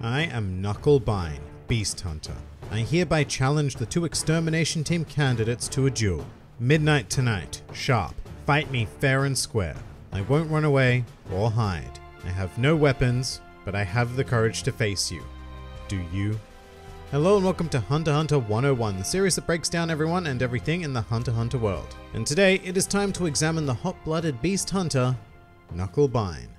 I am Knucklebine, Beast Hunter. I hereby challenge the two extermination team candidates to a duel. Midnight tonight, sharp. Fight me fair and square. I won't run away or hide. I have no weapons, but I have the courage to face you. Do you? Hello and welcome to Hunter x Hunter 101, the series that breaks down everyone and everything in the Hunter x Hunter world. And today, it is time to examine the hot-blooded beast hunter, Knucklebine.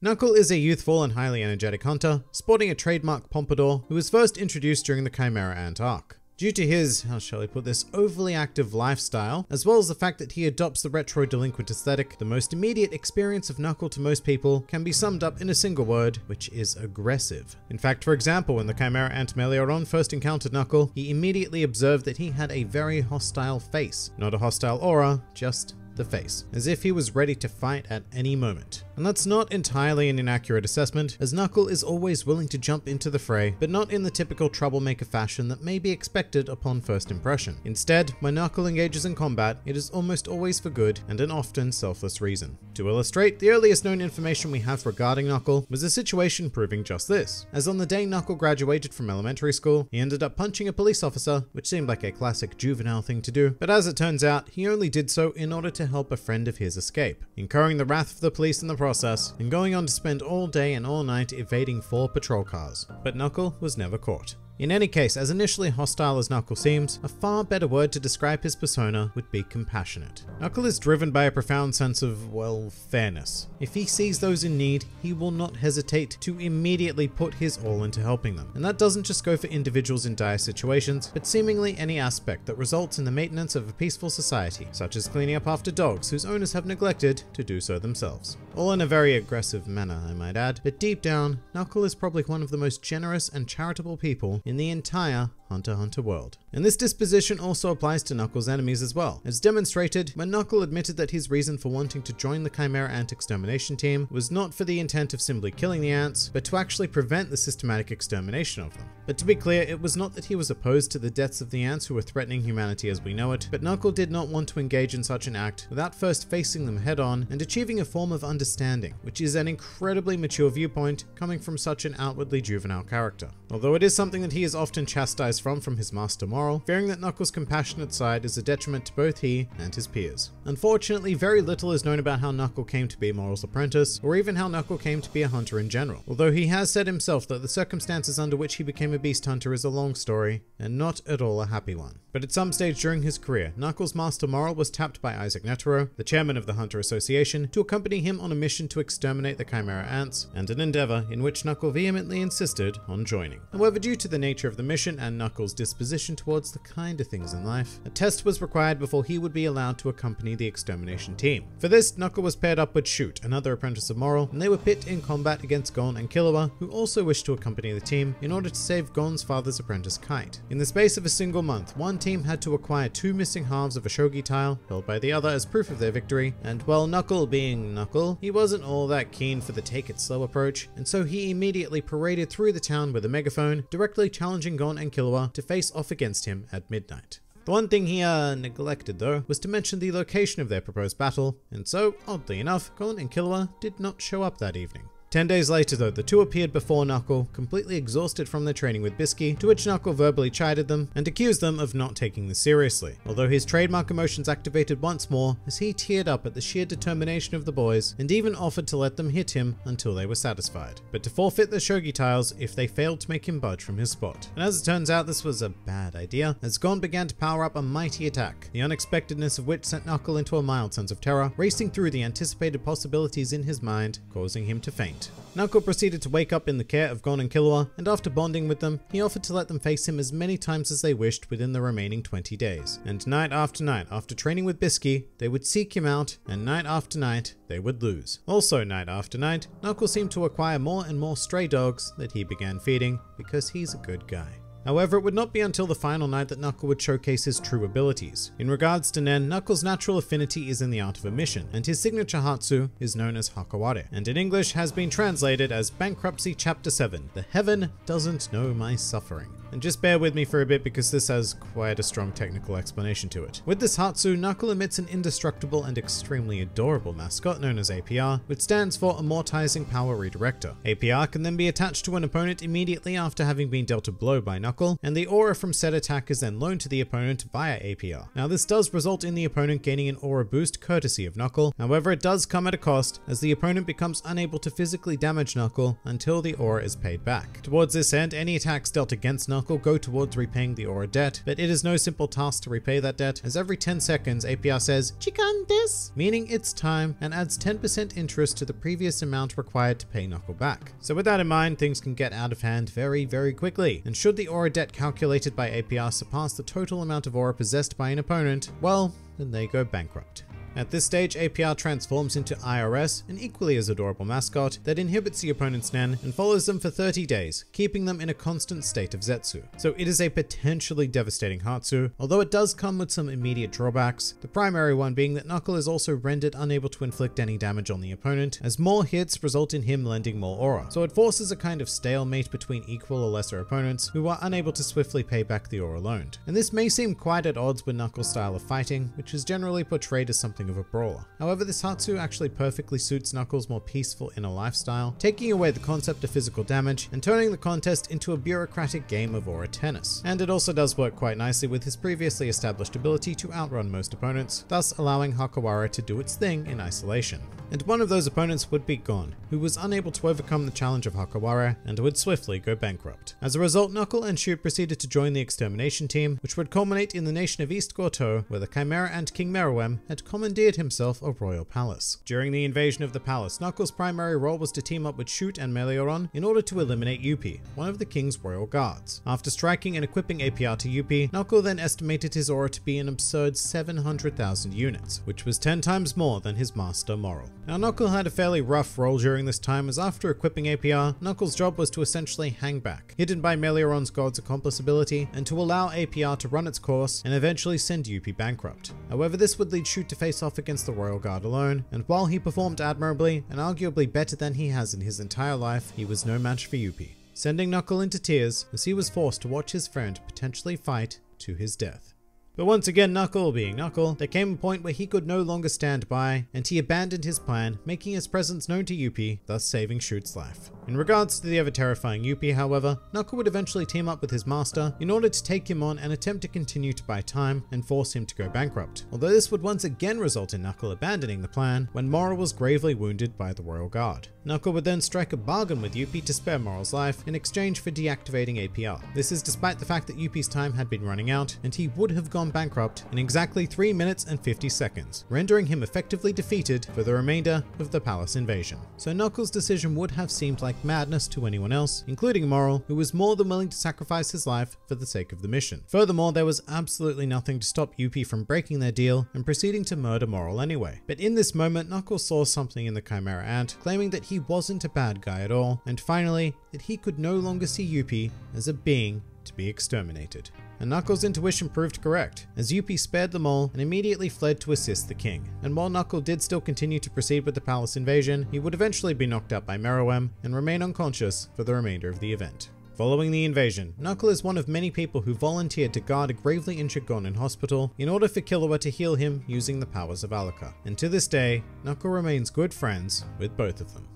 Knuckle is a youthful and highly energetic hunter, sporting a trademark pompadour, who was first introduced during the Chimera Ant arc. Due to his, how shall I put this, overly active lifestyle, as well as the fact that he adopts the retro delinquent aesthetic, the most immediate experience of Knuckle to most people can be summed up in a single word, which is aggressive. In fact, for example, when the Chimera Ant Meleoron first encountered Knuckle, he immediately observed that he had a very hostile face. Not a hostile aura, just the face, as if he was ready to fight at any moment. And that's not entirely an inaccurate assessment, as Knuckle is always willing to jump into the fray, but not in the typical troublemaker fashion that may be expected upon first impression. Instead, when Knuckle engages in combat, it is almost always for good and an often selfless reason. To illustrate, the earliest known information we have regarding Knuckle was a situation proving just this, as on the day Knuckle graduated from elementary school, he ended up punching a police officer, which seemed like a classic juvenile thing to do, but as it turns out, he only did so in order to help a friend of his escape, incurring the wrath of the police in the process, and going on to spend all day and all night evading 4 patrol cars. But Knuckle was never caught. In any case, as initially hostile as Knuckle seems, a far better word to describe his persona would be compassionate. Knuckle is driven by a profound sense of, well, fairness. If he sees those in need, he will not hesitate to immediately put his all into helping them. And that doesn't just go for individuals in dire situations, but seemingly any aspect that results in the maintenance of a peaceful society, such as cleaning up after dogs whose owners have neglected to do so themselves. All in a very aggressive manner, I might add, but deep down, Knuckle is probably one of the most generous and charitable people in the entire Hunter x Hunter world. And this disposition also applies to Knuckle's enemies as well, as demonstrated when Knuckle admitted that his reason for wanting to join the Chimera Ant extermination team was not for the intent of simply killing the ants, but to actually prevent the systematic extermination of them. But to be clear, it was not that he was opposed to the deaths of the ants who were threatening humanity as we know it, but Knuckle did not want to engage in such an act without first facing them head on and achieving a form of understanding, which is an incredibly mature viewpoint coming from such an outwardly juvenile character. Although it is something that he is often chastised from his master moral, fearing that Knuckle's compassionate side is a detriment to both he and his peers. Unfortunately, very little is known about how Knuckle came to be Moral's apprentice, or even how Knuckle came to be a hunter in general, although he has said himself that the circumstances under which he became a beast hunter is a long story, and not at all a happy one. But at some stage during his career, Knuckle's master moral was tapped by Isaac Netero, the chairman of the Hunter Association, to accompany him on a mission to exterminate the Chimera Ants, and an endeavor in which Knuckle vehemently insisted on joining. However, due to the nature of the mission and Knuckle's disposition towards the kinder things in life, a test was required before he would be allowed to accompany the extermination team. For this, Knuckle was paired up with Shoot, another apprentice of Moral, and they were pit in combat against Gon and Killua, who also wished to accompany the team in order to save Gon's father's apprentice Kite. In the space of a single month, one team had to acquire 2 missing halves of a shogi tile, held by the other as proof of their victory, and while Knuckle being Knuckle, he wasn't all that keen for the take it slow approach, and so he immediately paraded through the town with a megaphone, directly challenging Gon and Killua to face off against him at midnight. The one thing he neglected though was to mention the location of their proposed battle, and so, oddly enough, Gon and Killua did not show up that evening. 10 days later though, the two appeared before Knuckle, completely exhausted from their training with Bisky, to which Knuckle verbally chided them and accused them of not taking this seriously, although his trademark emotions activated once more as he teared up at the sheer determination of the boys and even offered to let them hit him until they were satisfied, but to forfeit the shogi tiles if they failed to make him budge from his spot. And as it turns out, this was a bad idea, as Gon began to power up a mighty attack, the unexpectedness of which sent Knuckle into a mild sense of terror, racing through the anticipated possibilities in his mind, causing him to faint. Knuckle proceeded to wake up in the care of Gon and Killua, and after bonding with them, he offered to let them face him as many times as they wished within the remaining 20 days. And night, after training with Bisky, they would seek him out, and night after night, they would lose. Also night after night, Knuckle seemed to acquire more and more stray dogs that he began feeding, because he's a good guy. However, it would not be until the final night that Knuckle would showcase his true abilities. In regards to Nen, Knuckle's natural affinity is in the art of omission, and his signature Hatsu is known as Hakaware, and in English has been translated as Bankruptcy Chapter 7, The Heaven Doesn't Know My Suffering. And just bear with me for a bit because this has quite a strong technical explanation to it. With this Hatsu, Knuckle emits an indestructible and extremely adorable mascot known as APR, which stands for Amortizing Power Redirector. APR can then be attached to an opponent immediately after having been dealt a blow by Knuckle, and the aura from said attack is then loaned to the opponent via APR. Now this does result in the opponent gaining an aura boost courtesy of Knuckle, however it does come at a cost as the opponent becomes unable to physically damage Knuckle until the aura is paid back. Towards this end, any attacks dealt against Knuckle go towards repaying the aura debt, but it is no simple task to repay that debt, as every 10 seconds APR says "Chikan desu," meaning it's time, and adds 10% interest to the previous amount required to pay Knuckle back. So with that in mind, things can get out of hand very quickly, and should the aura debt calculated by APR surpass the total amount of aura possessed by an opponent, well, then they go bankrupt. At this stage, APR transforms into IRS, an equally as adorable mascot that inhibits the opponent's Nen and follows them for 30 days, keeping them in a constant state of Zetsu. So it is a potentially devastating Hatsu, although it does come with some immediate drawbacks, the primary one being that Knuckle is also rendered unable to inflict any damage on the opponent, as more hits result in him lending more aura. So it forces a kind of stalemate between equal or lesser opponents who are unable to swiftly pay back the aura loaned. And this may seem quite at odds with Knuckle's style of fighting, which is generally portrayed as something of a brawler. However, this Hatsu actually perfectly suits Knuckles' more peaceful inner lifestyle, taking away the concept of physical damage and turning the contest into a bureaucratic game of aura tennis. And it also does work quite nicely with his previously established ability to outrun most opponents, thus allowing Hakawara to do its thing in isolation. And one of those opponents would be Gon, who was unable to overcome the challenge of Hakawara and would swiftly go bankrupt. As a result, Knuckle and Shoot proceeded to join the extermination team, which would culminate in the nation of East Gortou, where the Chimera and King Meruem had commandeered himself a royal palace. During the invasion of the palace, Knuckles' primary role was to team up with Shoot and Melioron in order to eliminate Youpi, one of the king's royal guards. After striking and equipping APR to Youpi, Knuckle then estimated his aura to be an absurd 700,000 units, which was 10 times more than his master Morel. Now Knuckle had a fairly rough role during this time, as after equipping APR, Knuckles' job was to essentially hang back, hidden by Melioron's God's Accomplice ability, and to allow APR to run its course and eventually send Youpi bankrupt. However, this would lead Shoot to face off against the Royal Guard alone, and while he performed admirably and arguably better than he has in his entire life, he was no match for Youpi, sending Knuckle into tears as he was forced to watch his friend potentially fight to his death. But once again, Knuckle being Knuckle, there came a point where he could no longer stand by, and he abandoned his plan, making his presence known to Youpi, thus saving Shoot's life. In regards to the ever terrifying Youpi, however, Knuckle would eventually team up with his master in order to take him on and attempt to continue to buy time and force him to go bankrupt. Although this would once again result in Knuckle abandoning the plan when Morel was gravely wounded by the Royal Guard. Knuckle would then strike a bargain with Youpi to spare Morel's life in exchange for deactivating APR. This is despite the fact that Youpi's time had been running out and he would have gone bankrupt in exactly 3 minutes and 50 seconds, rendering him effectively defeated for the remainder of the palace invasion. So Knuckles' decision would have seemed like madness to anyone else, including Morel, who was more than willing to sacrifice his life for the sake of the mission. Furthermore, there was absolutely nothing to stop Youpi from breaking their deal and proceeding to murder Morel anyway. But in this moment, Knuckles saw something in the Chimera Ant, claiming that he wasn't a bad guy at all, and finally, that he could no longer see Youpi as a being to be exterminated. And Knuckles' intuition proved correct, as Youpi spared them all and immediately fled to assist the king. And while Knuckle did still continue to proceed with the palace invasion, he would eventually be knocked out by Meruem and remain unconscious for the remainder of the event. Following the invasion, Knuckle is one of many people who volunteered to guard a gravely injured Gon in hospital in order for Killua to heal him using the powers of Alaka. And to this day, Knuckle remains good friends with both of them.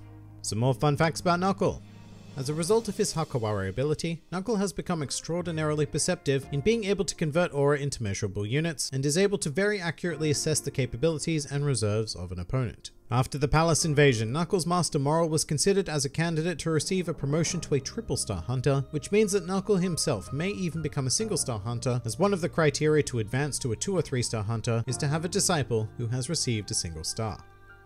Some more fun facts about Knuckle. As a result of his Hakawara ability, Knuckle has become extraordinarily perceptive in being able to convert aura into measurable units, and is able to very accurately assess the capabilities and reserves of an opponent. After the palace invasion, Knuckles' master Morel was considered as a candidate to receive a promotion to a triple-star hunter, which means that Knuckle himself may even become a single-star hunter, as one of the criteria to advance to a 2 or 3-star hunter is to have a disciple who has received a single star.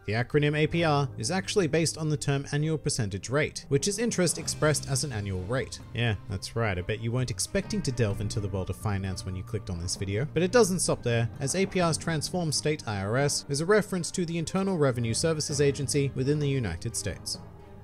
The acronym APR is actually based on the term annual percentage rate, which is interest expressed as an annual rate. Yeah, that's right, I bet you weren't expecting to delve into the world of finance when you clicked on this video. But it doesn't stop there, as APR's transformed state IRS is a reference to the Internal Revenue Services Agency within the United States.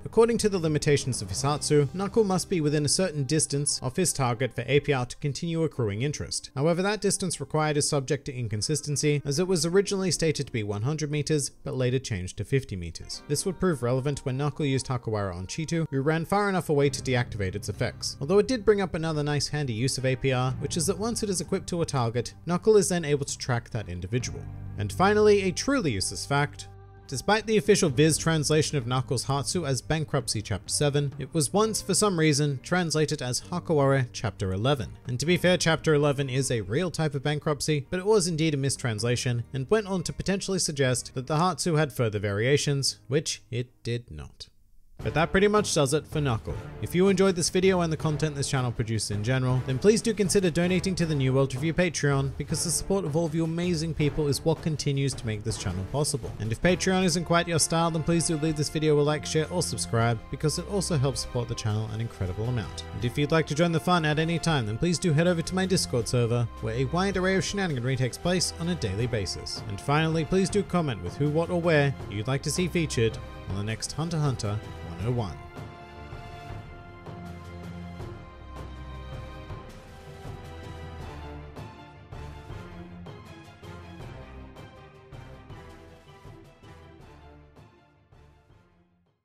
According to the limitations of Hisatsu, Knuckle must be within a certain distance of his target for APR to continue accruing interest. However, that distance required is subject to inconsistency, as it was originally stated to be 100 meters, but later changed to 50 meters. This would prove relevant when Knuckle used Hakawara on Cheetu, who ran far enough away to deactivate its effects. Although it did bring up another nice handy use of APR, which is that once it is equipped to a target, Knuckle is then able to track that individual. And finally, a truly useless fact. Despite the official Viz translation of Knuckles Hatsu as Bankruptcy Chapter 7, it was once, for some reason, translated as Hakawara Chapter 11. And to be fair, Chapter 11 is a real type of bankruptcy, but it was indeed a mistranslation, and went on to potentially suggest that the Hatsu had further variations, which it did not. But that pretty much does it for Knuckle. If you enjoyed this video and the content this channel produces in general, then please do consider donating to the New World Review Patreon, because the support of all of you amazing people is what continues to make this channel possible. And if Patreon isn't quite your style, then please do leave this video a like, share, or subscribe, because it also helps support the channel an incredible amount. And if you'd like to join the fun at any time, then please do head over to my Discord server, where a wide array of shenaniganry takes place on a daily basis. And finally, please do comment with who, what, or where you'd like to see featured on the next Hunter x Hunter 101.